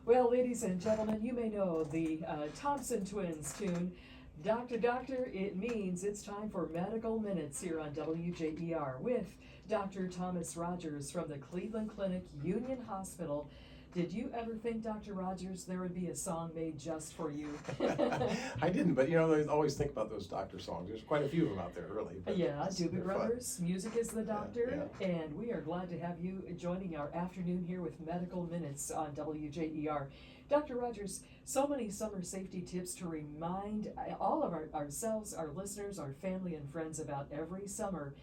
Well, ladies and gentlemen, you may know the Thompson Twins tune. Doctor, Doctor, it means it's time for Medical Minutes here on WJER with Dr. Thomas Rogers from the Cleveland Clinic Union Hospital. Did you ever think, Dr. Rogers, there would be a song made just for you? I didn't, but I always think about those doctor songs. There's quite a few of them out there, really. Yeah, Doobie they're Brothers, fun. Music is the Doctor, Yeah. and we are glad to have you joining our afternoon here with Medical Minutes on WJER. Dr. Rogers, so many summer safety tips to remind all of ourselves, our listeners, our family and friends about every summer.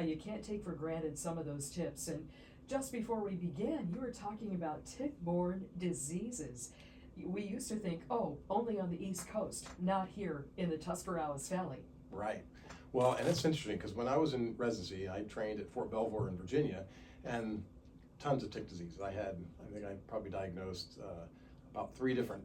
You can't take for granted some of those tips. And just before we began, you were talking about tick-borne diseases. We used to think, oh, only on the East Coast, not here in the Tuscarawas Valley. Right. Well, and it's interesting because when I was in residency, I trained at Fort Belvoir in Virginia, and tons of tick disease. I think I probably diagnosed about four different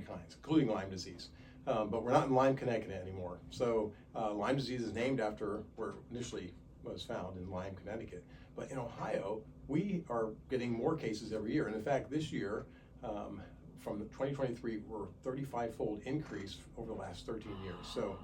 kinds, including Lyme disease. But we're not in Lyme, Connecticut anymore. So Lyme disease is named after where it initially was found in Lyme, Connecticut. But in Ohio, we are getting more cases every year. And in fact, this year, from 2023, we're 35-fold increase over the last 13 years. So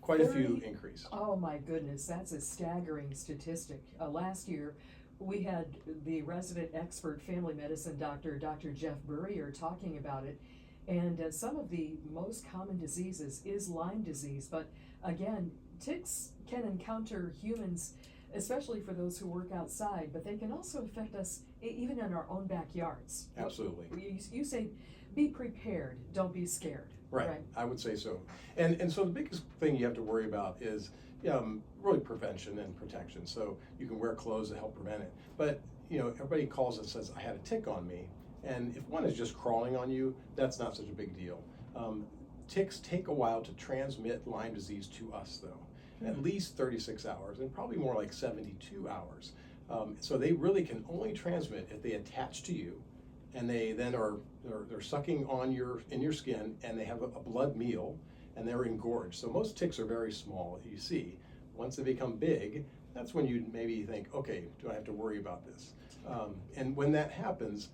quite a few increase. Oh my goodness, that's a staggering statistic. Last year, we had the resident expert family medicine doctor, Dr. Jeff Burrier, talking about it. And some of the most common diseases is Lyme disease. But again, ticks can encounter humans, especially for those who work outside, but they can also affect us even in our own backyards. Absolutely. You say, be prepared, don't be scared. Right. I would say so. And so the biggest thing you have to worry about is really prevention and protection. So you can wear clothes that help prevent it. But everybody calls and says, I had a tick on me. And if one is just crawling on you, that's not such a big deal. Ticks take a while to transmit Lyme disease to us, though. At least 36 hours, and probably more like 72 hours. So they really can only transmit if they attach to you, and they then they're sucking on in your skin, and they have a blood meal, and they're engorged. So most ticks are very small. You see, once they become big, that's when you maybe think, okay, do I have to worry about this? And when that happens,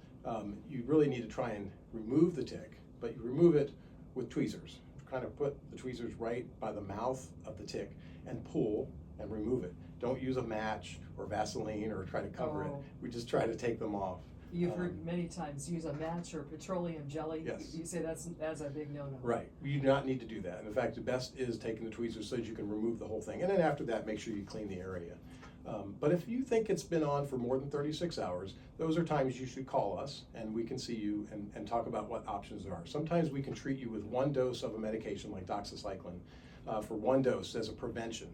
you really need to try and remove the tick, but you remove it with tweezers. Kind of put the tweezers right by the mouth of the tick and pull and remove it. Don't use a match or Vaseline or try to cover it. We just try to take them off. You've heard many times use a match or petroleum jelly. Yes. You say that's a big no-no. Right. You do not need to do that. And in fact, the best is taking the tweezers so that you can remove the whole thing. And then after that, make sure you clean the area. But if you think it's been on for more than 36 hours, those are times you should call us and we can see you and talk about what options there are. Sometimes we can treat you with one dose of a medication like doxycycline for one dose as a prevention.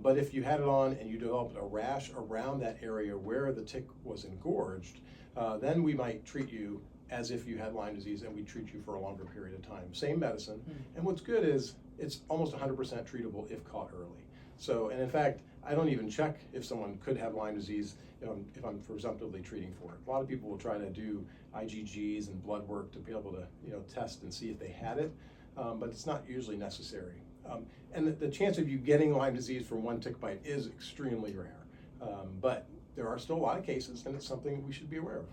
But if you had it on and you developed a rash around that area where the tick was engorged, then we might treat you as if you had Lyme disease, and we treat you for a longer period of time. Same medicine. And what's good is it's almost 100% treatable if caught early. So, and in fact, I don't even check if someone could have Lyme disease if I'm presumptively treating for it. A lot of people will try to do IgGs and blood work to be able to test and see if they had it, but it's not usually necessary. And the chance of you getting Lyme disease from one tick bite is extremely rare, but there are still a lot of cases, and it's something we should be aware of.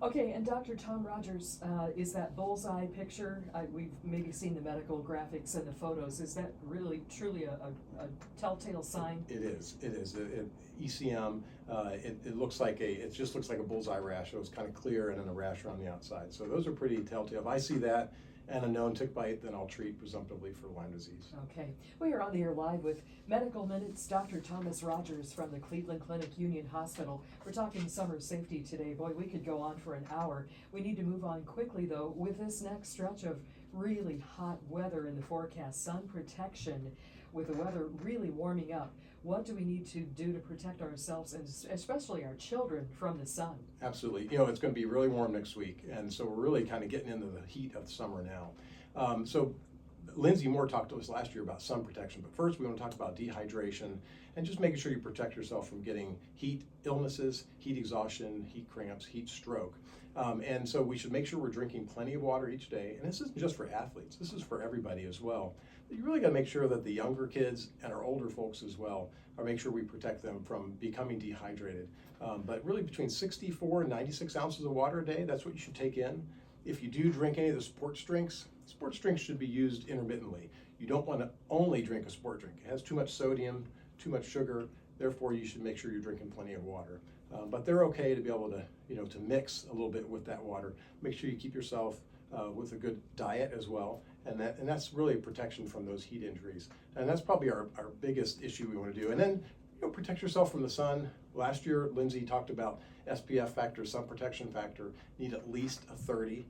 Okay, and Dr. Tom Rogers, is that bullseye picture, we've maybe seen the medical graphics and the photos, is that really truly a telltale sign? It is. ECM, it just looks like a bullseye rash. So it's kind of clear and then a rash around the outside. So those are pretty telltale. If I see that and a known tick bite, then I'll treat presumptively for Lyme disease. Okay. We are on the air live with Medical Minutes, Dr. Thomas Rogers from the Cleveland Clinic Union Hospital. We're talking summer safety today. Boy, we could go on for an hour. We need to move on quickly, though, with this next stretch of really hot weather in the forecast, sun protection with the weather really warming up. What do we need to do to protect ourselves and especially our children from the sun? Absolutely. It's going to be really warm next week, and so we're really kind of getting into the heat of the summer now. So Lindsay Moore talked to us last year about sun protection, but first we want to talk about dehydration and just making sure you protect yourself from getting heat illnesses, heat exhaustion, heat cramps, heat stroke. And so we should make sure we're drinking plenty of water each day. And this isn't just for athletes, this is for everybody as well. You really got to make sure that the younger kids and our older folks as well, or make sure we protect them from becoming dehydrated. But really between 64 and 96 ounces of water a day, that's what you should take in. if you do drink any of the sports drinks should be used intermittently. You don't want to only drink a sport drink. It has too much sodium, too much sugar, therefore you should make sure you're drinking plenty of water. But they're okay to be able to, to mix a little bit with that water. Make sure you keep yourself with a good diet as well, and that's really a protection from those heat injuries. And that's probably our biggest issue we want to do. And then, protect yourself from the sun. Last year, Lindsay talked about SPF factor, sun protection factor, need at least a 30.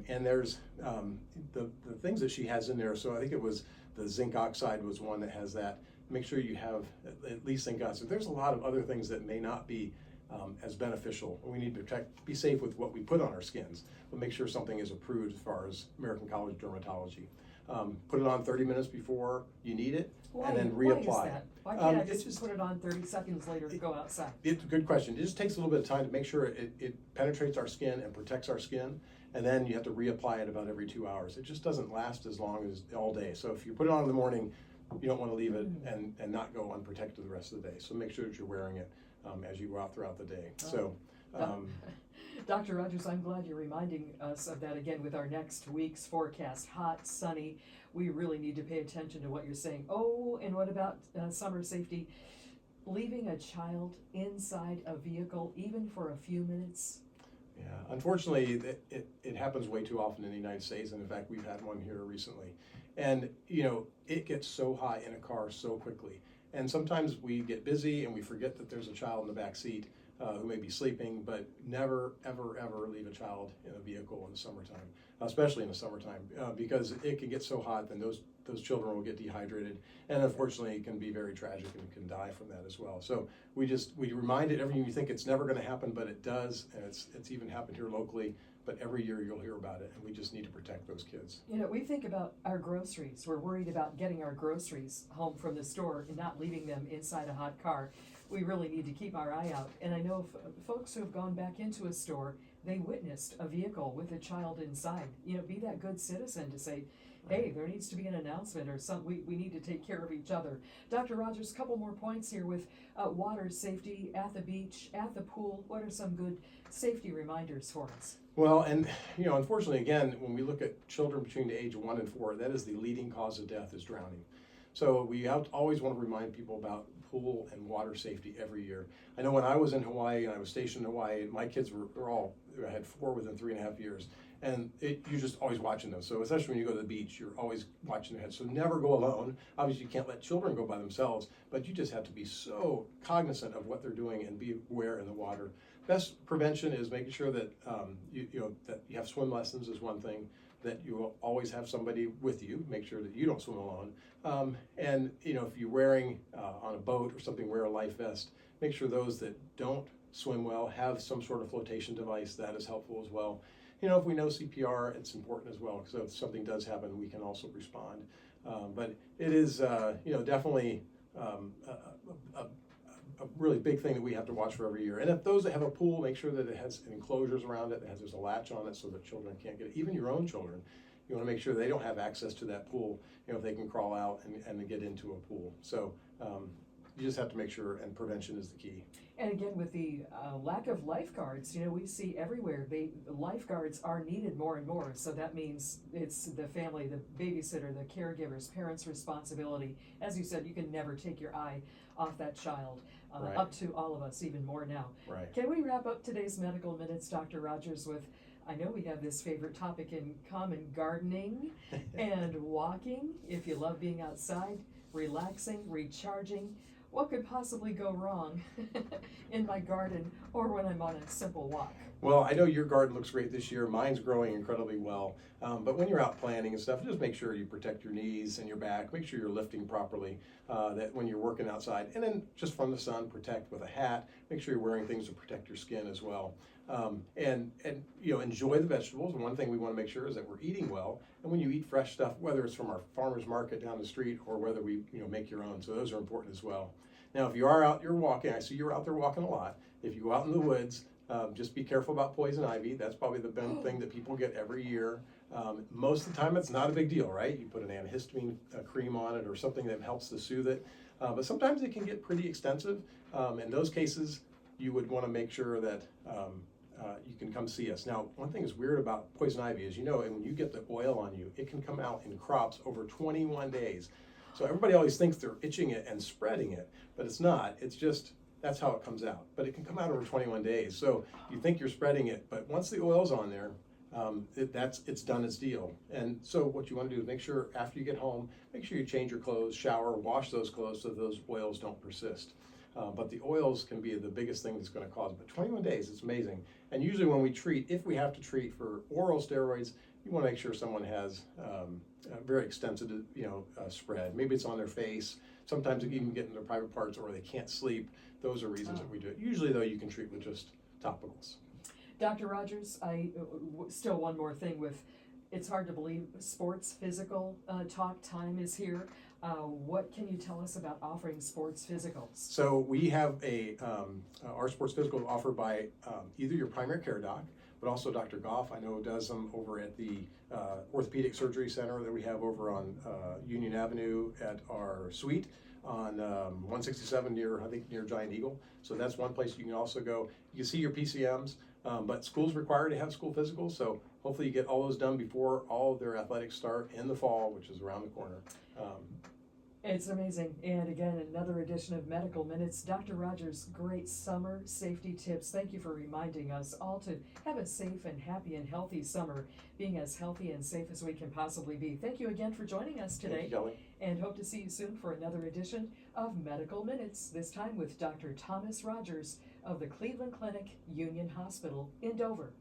And there's the things that she has in there. So I think it was the zinc oxide was one that has that. Make sure you have at least zinc oxide. There's a lot of other things that may not be as beneficial. We need to be safe with what we put on our skins, but make sure something is approved as far as American College of Dermatology. Put it on 30 minutes before you need it, and then reapply. Why is that? Why can't I just put it on 30 seconds later to go outside? It's a good question. It just takes a little bit of time to make sure it penetrates our skin and protects our skin, and then you have to reapply it about every 2 hours. It just doesn't last as long as all day. So if you put it on in the morning, you don't want to leave it and not go unprotected the rest of the day. So make sure that you're wearing it as you go out throughout the day. So. Dr. Rogers, I'm glad you're reminding us of that again with our next week's forecast. Hot, sunny. We really need to pay attention to what you're saying. Oh, and what about summer safety? Leaving a child inside a vehicle, even for a few minutes? Yeah, unfortunately, it happens way too often in the United States, and in fact, we've had one here recently. And, it gets so hot in a car so quickly. And sometimes we get busy and we forget that there's a child in the back seat who may be sleeping, but never, ever, ever leave a child in a vehicle in the summertime, especially in the summertime, because it can get so hot, then those children will get dehydrated, and unfortunately it can be very tragic and can die from that as well. So we remind it every year. You think it's never going to happen, but it does, and it's even happened here locally. But every year you'll hear about it, and we just need to protect those kids. We think about our groceries. We're worried about getting our groceries home from the store and not leaving them inside a hot car. We really need to keep our eye out. And I know folks who have gone back into a store, they witnessed a vehicle with a child inside. Be that good citizen to say, hey, there needs to be an announcement or something. We need to take care of each other. Dr. Rogers, a couple more points here with water safety at the beach, at the pool. What are some good safety reminders for us? Well, and unfortunately, again, when we look at children between the age of 1 and 4, that is the leading cause of death is drowning. So we always want to remind people about pool and water safety every year. I know when I was in Hawaii and I was stationed in Hawaii, my kids I had 4 within 3.5 years. And you're just always watching them. So especially when you go to the beach, you're always watching their head. So never go alone. Obviously, you can't let children go by themselves, but you just have to be so cognizant of what they're doing and be aware in the water. Best prevention is making sure that that you have swim lessons is one thing, that you will always have somebody with you. Make sure that you don't swim alone. And if you're wearing on a boat or something, wear a life vest. Make sure those that don't swim well have some sort of flotation device. That is helpful as well. If we know CPR, it's important as well, because if something does happen, we can also respond. But it is, definitely a really big thing that we have to watch for every year. And if those that have a pool, make sure that it has enclosures around it, there's a latch on it so that children can't get it. Even your own children, you want to make sure they don't have access to that pool, if they can crawl out and get into a pool. So you just have to make sure, and prevention is the key. And again, with the lack of lifeguards, we see everywhere, lifeguards are needed more and more. So that means it's the family, the babysitter, the caregivers, parents' responsibility. As you said, you can never take your eye off that child, Right. Up to all of us, even more now. Right. Can we wrap up today's Medical Minutes, Dr. Rogers, with, I know we have this favorite topic in common, gardening and walking. If you love being outside, relaxing, recharging, what could possibly go wrong in my garden or when I'm on a simple walk? Well, I know your garden looks great this year. Mine's growing incredibly well. But when you're out planting and stuff, just make sure you protect your knees and your back. Make sure you're lifting properly, that when you're working outside. And then just from the sun, protect with a hat. Make sure you're wearing things to protect your skin as well. And enjoy the vegetables. And one thing we want to make sure is that we're eating well. And when you eat fresh stuff, whether it's from our farmer's market down the street or whether we make your own. So those are important as well. Now, if you are out, you're walking. I see you're out there walking a lot. If you go out in the woods, just be careful about poison ivy. That's probably the big thing that people get every year. Most of the time, it's not a big deal, right? You put an antihistamine cream on it or something that helps to soothe it. But sometimes it can get pretty extensive. In those cases, you would want to make sure that you can come see us. Now, one thing that's weird about poison ivy is, and when you get the oil on you, it can come out in crops over 21 days. So everybody always thinks they're itching it and spreading it, but it's not. It's just, that's how it comes out. But it can come out over 21 days. So you think you're spreading it, but once the oil's on there, it's done its deal. And so what you want to do is make sure after you get home, make sure you change your clothes, shower, wash those clothes so those oils don't persist. But the oils can be the biggest thing that's going to cause it. But 21 days, it's amazing. And usually when we treat, if we have to treat for oral steroids, you want to make sure someone has a very extensive, spread. Maybe it's on their face. Sometimes it can get in their private parts, or they can't sleep. Those are reasons that we do it. Usually, though, you can treat with just topicals. Dr. Rogers, still one more thing with, it's hard to believe sports physical talk time is here. What can you tell us about offering sports physicals? So we have our sports physical offered by either your primary care doc, but also Dr. Goff, I know, does them over at the orthopedic surgery center that we have over on Union Avenue at our suite on 167 near Giant Eagle. So that's one place you can also go. You can see your PCMs, but school's required to have school physicals, so hopefully you get all those done before all of their athletics start in the fall, which is around the corner. It's amazing. And again, another edition of Medical Minutes. Dr. Rogers, great summer safety tips. Thank you for reminding us all to have a safe and happy and healthy summer, being as healthy and safe as we can possibly be. Thank you again for joining us today. Thank you, Kelly. And hope to see you soon for another edition of Medical Minutes, this time with Dr. Thomas Rogers of the Cleveland Clinic Union Hospital in Dover.